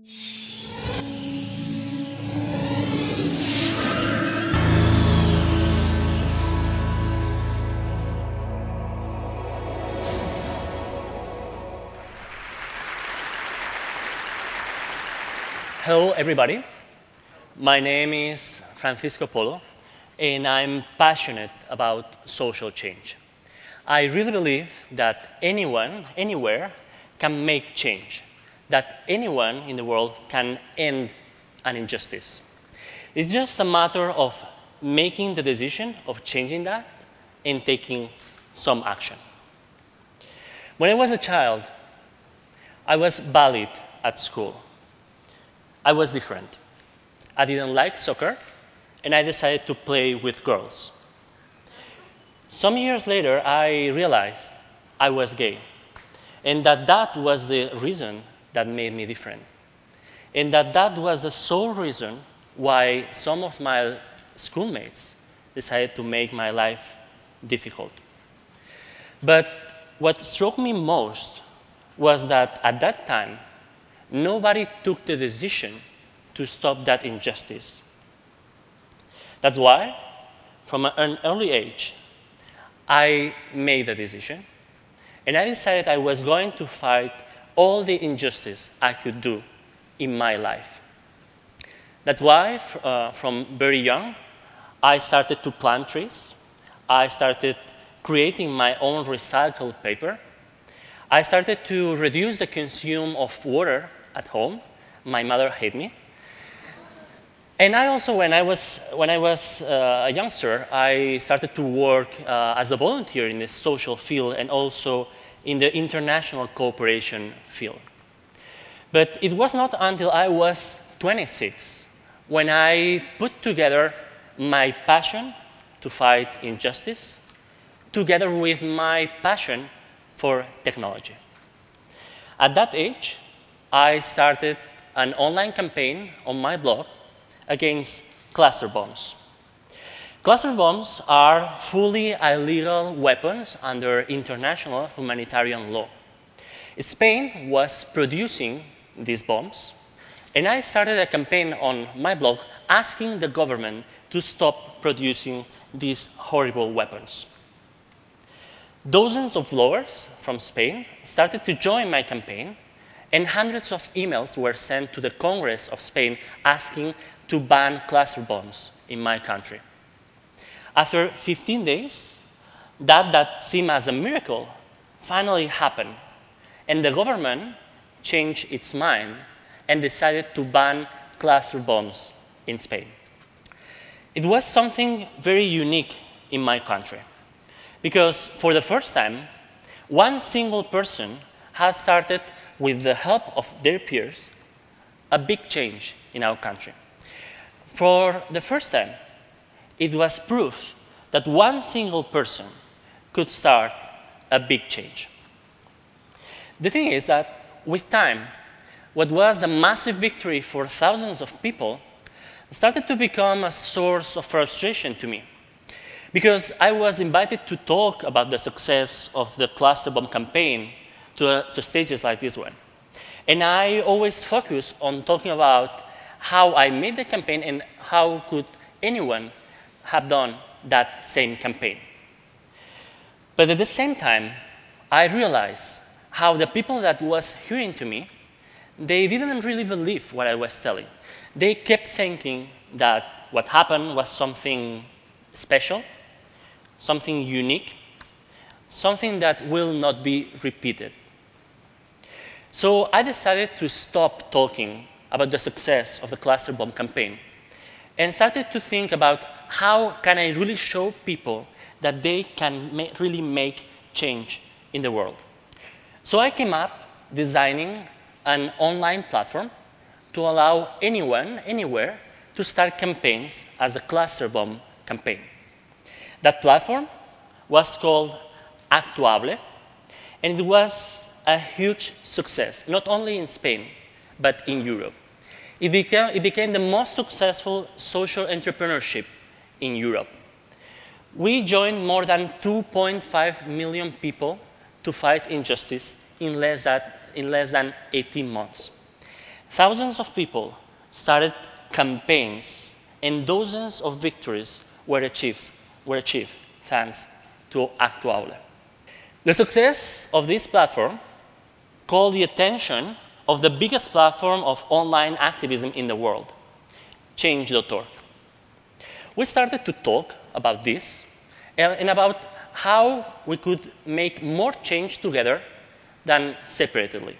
Hello, everybody. My name is Francisco Polo, and I'm passionate about social change. I really believe that anyone, anywhere, can make change, that anyone in the world can end an injustice. It's just a matter of making the decision of changing that and taking some action. When I was a child, I was bullied at school. I was different. I didn't like soccer, and I decided to play with girls. Some years later, I realized I was gay, and that was the reason that made me different, and that was the sole reason why some of my schoolmates decided to make my life difficult. But what struck me most was that at that time, nobody took the decision to stop that injustice. That's why, from an early age, I made the decision, and I decided I was going to fight all the injustice I could do in my life. That's why, from very young, I started to plant trees. I started creating my own recycled paper. I started to reduce the consume of water at home. My mother hated me. And I also, when I was a youngster, I started to work as a volunteer in the social field and also in the international cooperation field. But it was not until I was 26 when I put together my passion to fight injustice together with my passion for technology. At that age, I started an online campaign on my blog against cluster bombs. Cluster bombs are fully illegal weapons under international humanitarian law. Spain was producing these bombs, and I started a campaign on my blog asking the government to stop producing these horrible weapons. Dozens of bloggers from Spain started to join my campaign, and hundreds of emails were sent to the Congress of Spain asking to ban cluster bombs in my country. After 15 days, that seemed as a miracle finally happened, and the government changed its mind and decided to ban cluster bombs in Spain. It was something very unique in my country, because for the first time, one single person has started, with the help of their peers, a big change in our country. For the first time, it was proof that one single person could start a big change. The thing is that with time, what was a massive victory for thousands of people started to become a source of frustration to me, because I was invited to talk about the success of the cluster bomb campaign to stages like this one. And I always focus on talking about how I made the campaign and how could anyone have done that same campaign. But at the same time, I realized how the people that was hearing to me, they didn't really believe what I was telling. They kept thinking that what happened was something special, something unique, something that will not be repeated. So I decided to stop talking about the success of the cluster bomb campaign and started to think about how can I really show people that they can really make change in the world. So I came up designing an online platform to allow anyone, anywhere, to start campaigns as a cluster bomb campaign. That platform was called Actuable, and it was a huge success, not only in Spain, but in Europe. It became the most successful social entrepreneurship in Europe. We joined more than 2.5 million people to fight injustice in less than 18 months. thousands of people started campaigns, and dozens of victories were achieved thanks to Actuable. The success of this platform called the attention of the biggest platform of online activism in the world, Change.org. We started to talk about this and about how we could make more change together than separately.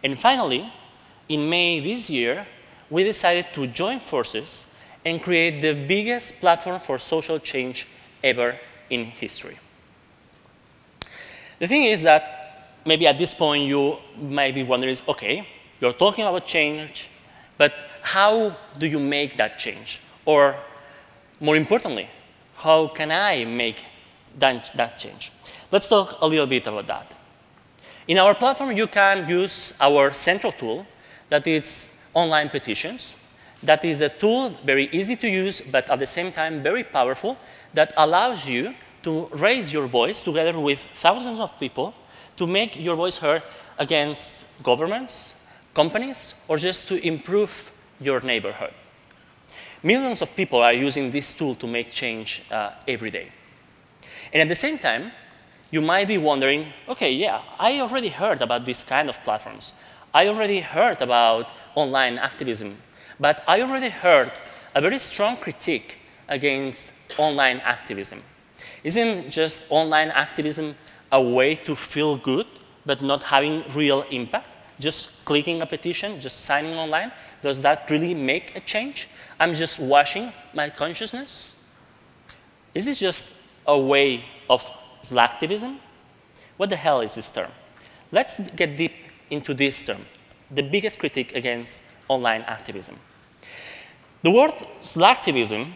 And finally, in May this year, we decided to join forces and create the biggest platform for social change ever in history. The thing is that maybe at this point you might be wondering, okay, you're talking about change, but how do you make that change? Or more importantly, how can I make that change? Let's talk a little bit about that. In our platform, you can use our central tool that is online petitions. That is a tool very easy to use, but at the same time very powerful, that allows you to raise your voice together with thousands of people to make your voice heard against governments, companies, or just to improve your neighborhood. Millions of people are using this tool to make change every day. And at the same time, you might be wondering, okay, yeah, I already heard about these kind of platforms. I already heard about online activism. But I already heard a very strong critique against online activism. Isn't just online activism a way to feel good, but not having real impact? Just clicking a petition, just signing online? Does that really make a change? I'm just washing my consciousness? Is this just a way of slacktivism? What the hell is this term? Let's get deep into this term, the biggest critique against online activism. The word slacktivism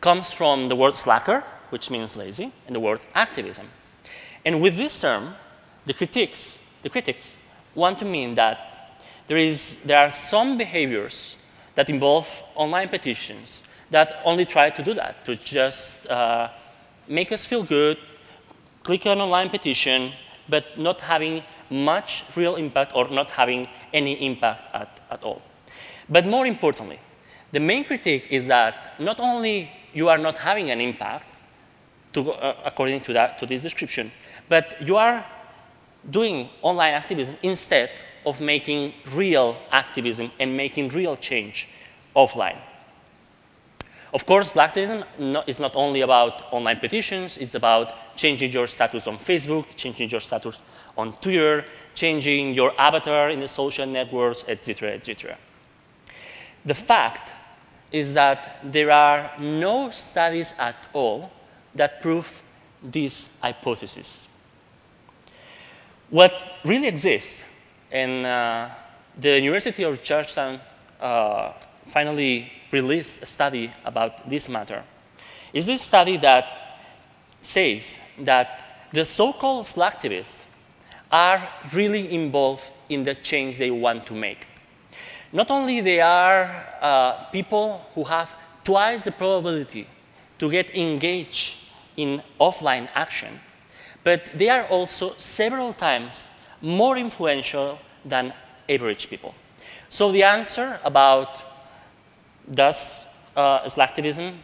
comes from the word slacker, which means lazy, and the word activism. And with this term, the critics want to mean that there are some behaviors that involve online petitions that only try to do that, to just make us feel good, click an online petition, but not having much real impact or not having any impact at all. But more importantly, the main critique is that not only you are not having an impact, according to this description, but you are doing online activism instead of making real activism and making real change offline. Of course, activism is not only about online petitions, it's about changing your status on Facebook, changing your status on Twitter, changing your avatar in the social networks, etc., etc. The fact is that there are no studies at all that prove this hypothesis. What really exists, and the University of Georgetown finally released a study about this matter, is this study that says that the so-called slacktivists are really involved in the change they want to make. Not only they are people who have twice the probability to get engaged in offline action, but they are also several times more influential than average people. So the answer about does slacktivism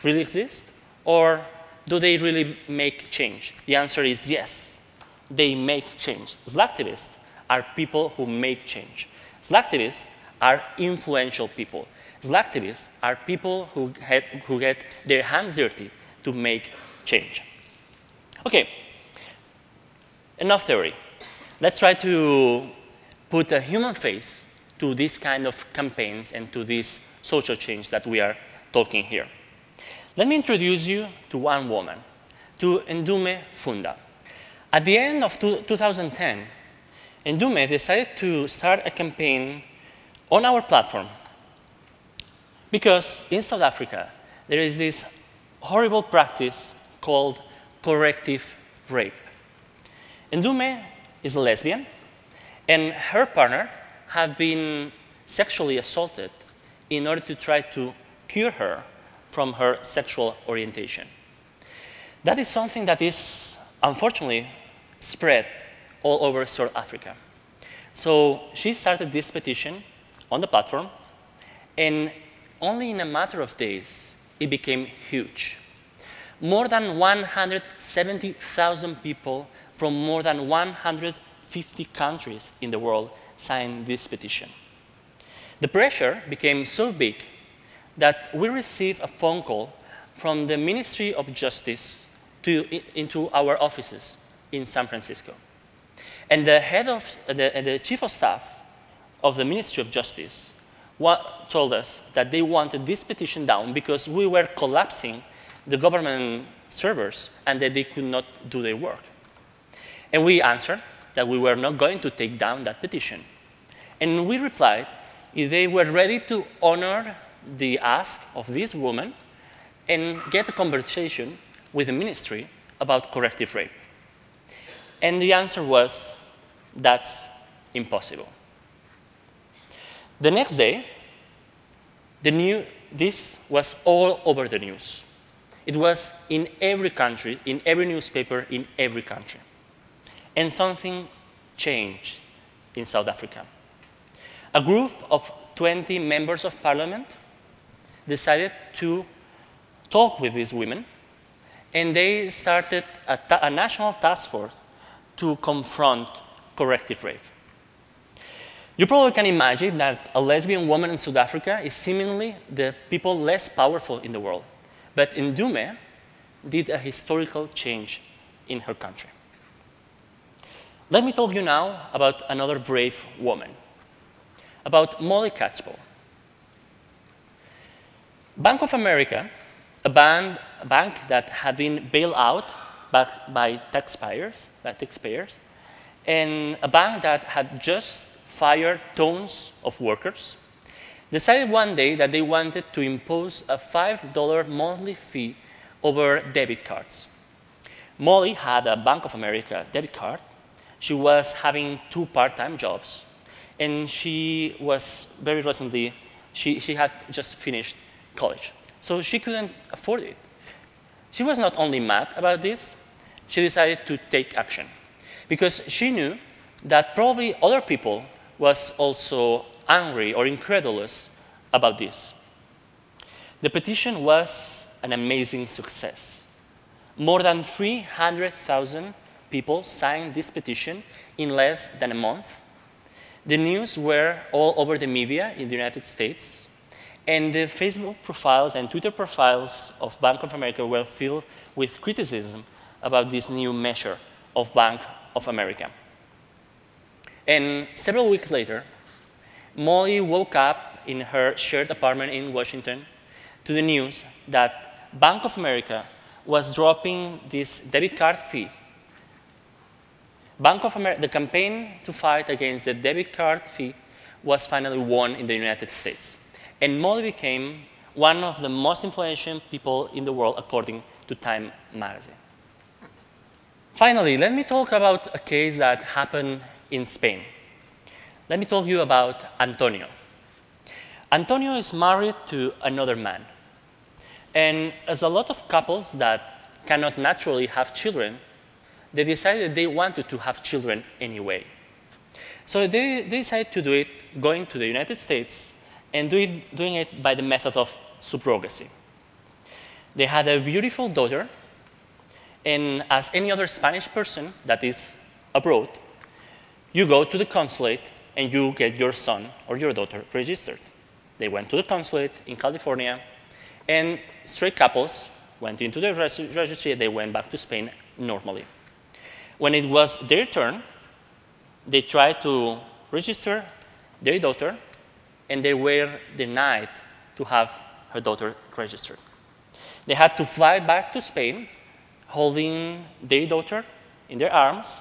really exist, or do they really make change? The answer is yes, they make change. Slacktivists are people who make change. Slacktivists are influential people. Slacktivists are people who get their hands dirty to make change. Okay, enough theory. Let's try to put a human face to this kind of campaigns and to this social change that we are talking here. Let me introduce you to one woman, to Ndume Funda. At the end of 2010, Ndume decided to start a campaign on our platform because in South Africa, there is this horrible practice called corrective rape. Ndume is a lesbian, and her partner had been sexually assaulted in order to try to cure her from her sexual orientation. That is something that is, unfortunately, spread all over South Africa. So she started this petition on the platform, and only in a matter of days, it became huge. More than 170,000 people from more than 150 countries in the world signed this petition. The pressure became so big that we received a phone call from the Ministry of Justice into our offices in San Francisco. And the chief of staff of the Ministry of Justice told us that they wanted this petition down because we were collapsing the government servers and that they could not do their work. And we answered that we were not going to take down that petition. And we replied if they were ready to honor the ask of this woman and get a conversation with the ministry about corrective rape. And the answer was, that's impossible. The next day, this was all over the news. It was in every country, in every newspaper, in every country. And something changed in South Africa. A group of 20 members of parliament decided to talk with these women, and they started a national task force to confront corrective rape. You probably can imagine that a lesbian woman in South Africa is seemingly the people less powerful in the world. But Ndume did a historical change in her country. Let me talk you now about another brave woman, about Molly Catchpole. Bank of America, a bank that had been bailed out by taxpayers, and a bank that had just fired tons of workers, decided one day that they wanted to impose a $5 monthly fee over debit cards. Molly had a Bank of America debit card. She was having 2 part-time jobs, and she was very recently, she had just finished college. So she couldn't afford it. She was not only mad about this, she decided to take action, because she knew that probably other people was also angry or incredulous about this. The petition was an amazing success. More than 300,000 people signed this petition in less than a month. The news were all over the media in the United States, and the Facebook profiles and Twitter profiles of Bank of America were filled with criticism about this new measure of Bank of America. And several weeks later, Molly woke up in her shared apartment in Washington to the news that Bank of America was dropping this debit card fee. The campaign to fight against the debit card fee was finally won in the United States. And Molly became one of the most influential people in the world, according to Time magazine. Finally, let me talk about a case that happened in Spain. Let me tell you about Antonio. Antonio is married to another man. And as a lot of couples that cannot naturally have children, they decided they wanted to have children anyway. So they decided to do it going to the United States and doing it by the method of surrogacy. They had a beautiful daughter, and as any other Spanish person that is abroad, you go to the consulate and you get your son or your daughter registered. They went to the consulate in California, and straight couples went into the registry and they went back to Spain normally. When it was their turn, they tried to register their daughter, and they were denied to have her daughter registered. They had to fly back to Spain, holding their daughter in their arms,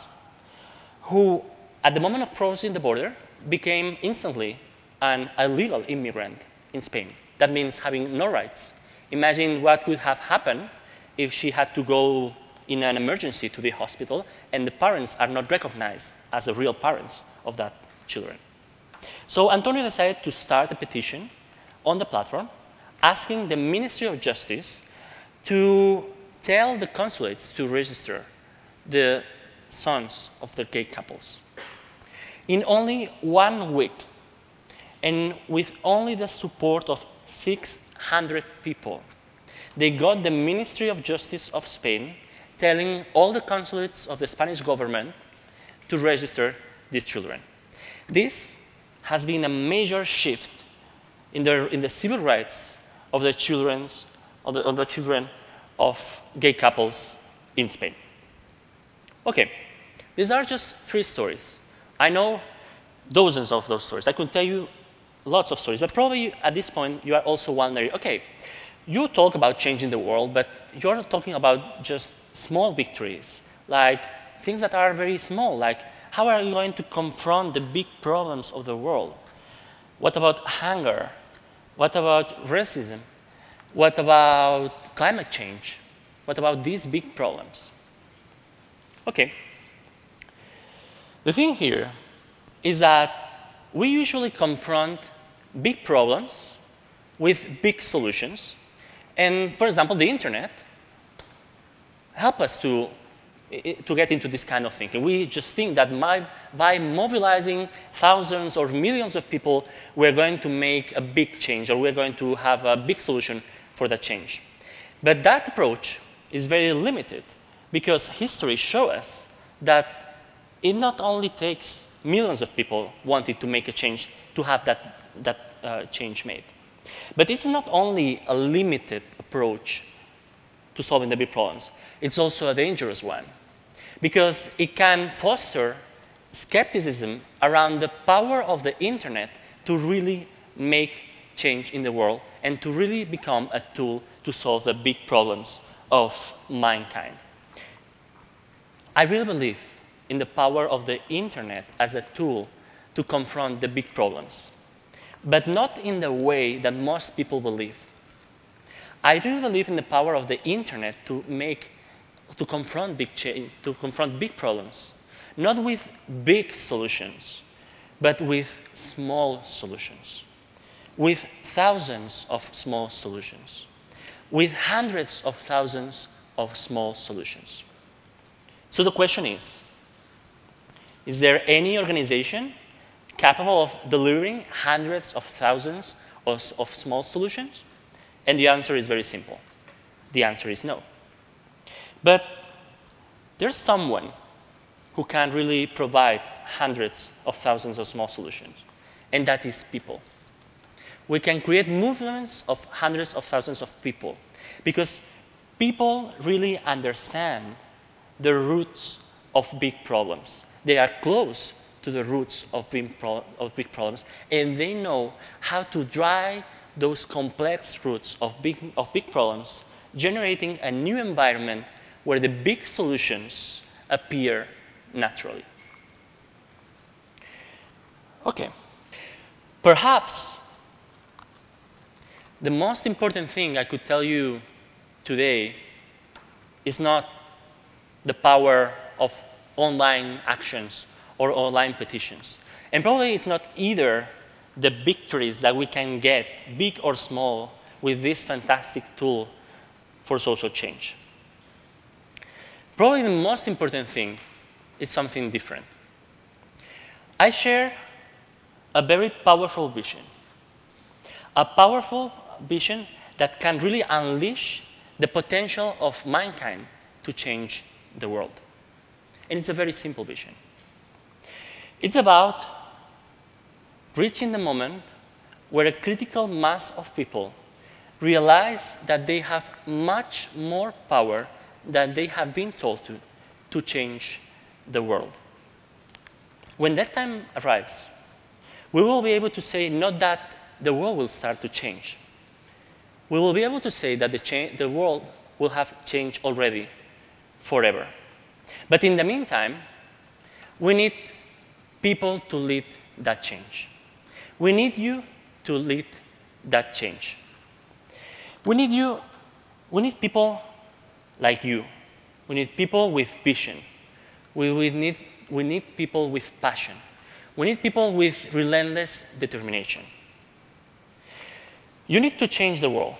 who, at the moment of crossing the border, became instantly an illegal immigrant in Spain. That means having no rights. Imagine what could have happened if she had to go in an emergency to the hospital, and the parents are not recognized as the real parents of that children. So Antonio decided to start a petition on the platform asking the Ministry of Justice to tell the consulates to register the sons of the gay couples. In only 1 week, and with only the support of 600 people, they got the Ministry of Justice of Spain telling all the consulates of the Spanish government to register these children. This has been a major shift in the civil rights of the children of gay couples in Spain. Okay, these are just 3 stories. I know dozens of those stories. I could tell you lots of stories, but probably at this point you are also wondering, okay, you talk about changing the world, but you're talking about just small victories, like things that are very small, like how are you going to confront the big problems of the world? What about hunger? What about racism? What about climate change? What about these big problems? Okay. The thing here is that we usually confront big problems with big solutions. And for example, the internet helps us to get into this kind of thinking. We just think that by mobilizing thousands or millions of people, we're going to make a big change, or we're going to have a big solution for that change. But that approach is very limited, because history shows us that it not only takes millions of people wanting to make a change to have that change made. But it's not only a limited approach to solving the big problems, it's also a dangerous one, because it can foster skepticism around the power of the internet to really make change in the world and to really become a tool to solve the big problems of mankind. I really believe in the power of the internet as a tool to confront the big problems, but not in the way that most people believe. I really believe in the power of the internet to confront big problems, not with big solutions, but with small solutions, with thousands of small solutions, with hundreds of thousands of small solutions. So the question is there any organization capable of delivering hundreds of thousands of small solutions? And the answer is very simple. The answer is no. But there's someone who can really provide hundreds of thousands of small solutions, and that is people. We can create movements of hundreds of thousands of people, because people really understand the roots of big problems. They are close to the roots of big problems, and they know how to drive those complex roots of big problems, generating a new environment where the big solutions appear naturally. Okay. Perhaps the most important thing I could tell you today is not the power of online actions or online petitions. And probably it's not either the victories that we can get, big or small, with this fantastic tool for social change. Probably the most important thing is something different. I share a very powerful vision. A powerful vision that can really unleash the potential of mankind to change the world. And it's a very simple vision. It's about reaching the moment where a critical mass of people realize that they have much more power than they have been told to change the world. When that time arrives, we will be able to say not that the world will start to change. We will be able to say that the world will have changed already forever. But in the meantime, we need people to lead that change. We need you to lead that change. We need people like you. We need people with vision. We need people with passion. We need people with relentless determination. You need to change the world.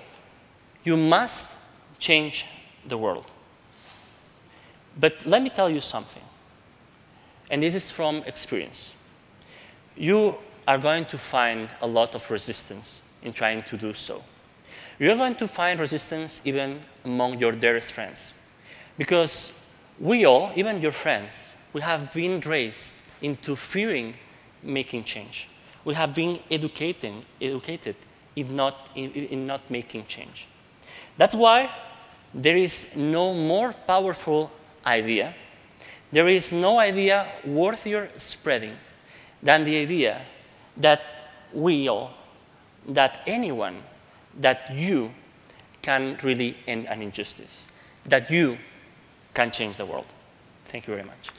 You must change the world. But let me tell you something, and this is from experience. you are going to find a lot of resistance in trying to do so. You're going to find resistance even among your dearest friends. Because we all, even your friends, we have been raised into fearing making change. We have been educated in not making change. That's why there is no more powerful idea, there is no idea worthier spreading than the idea that we all, that anyone, that you can really end an injustice, that you can change the world. Thank you very much.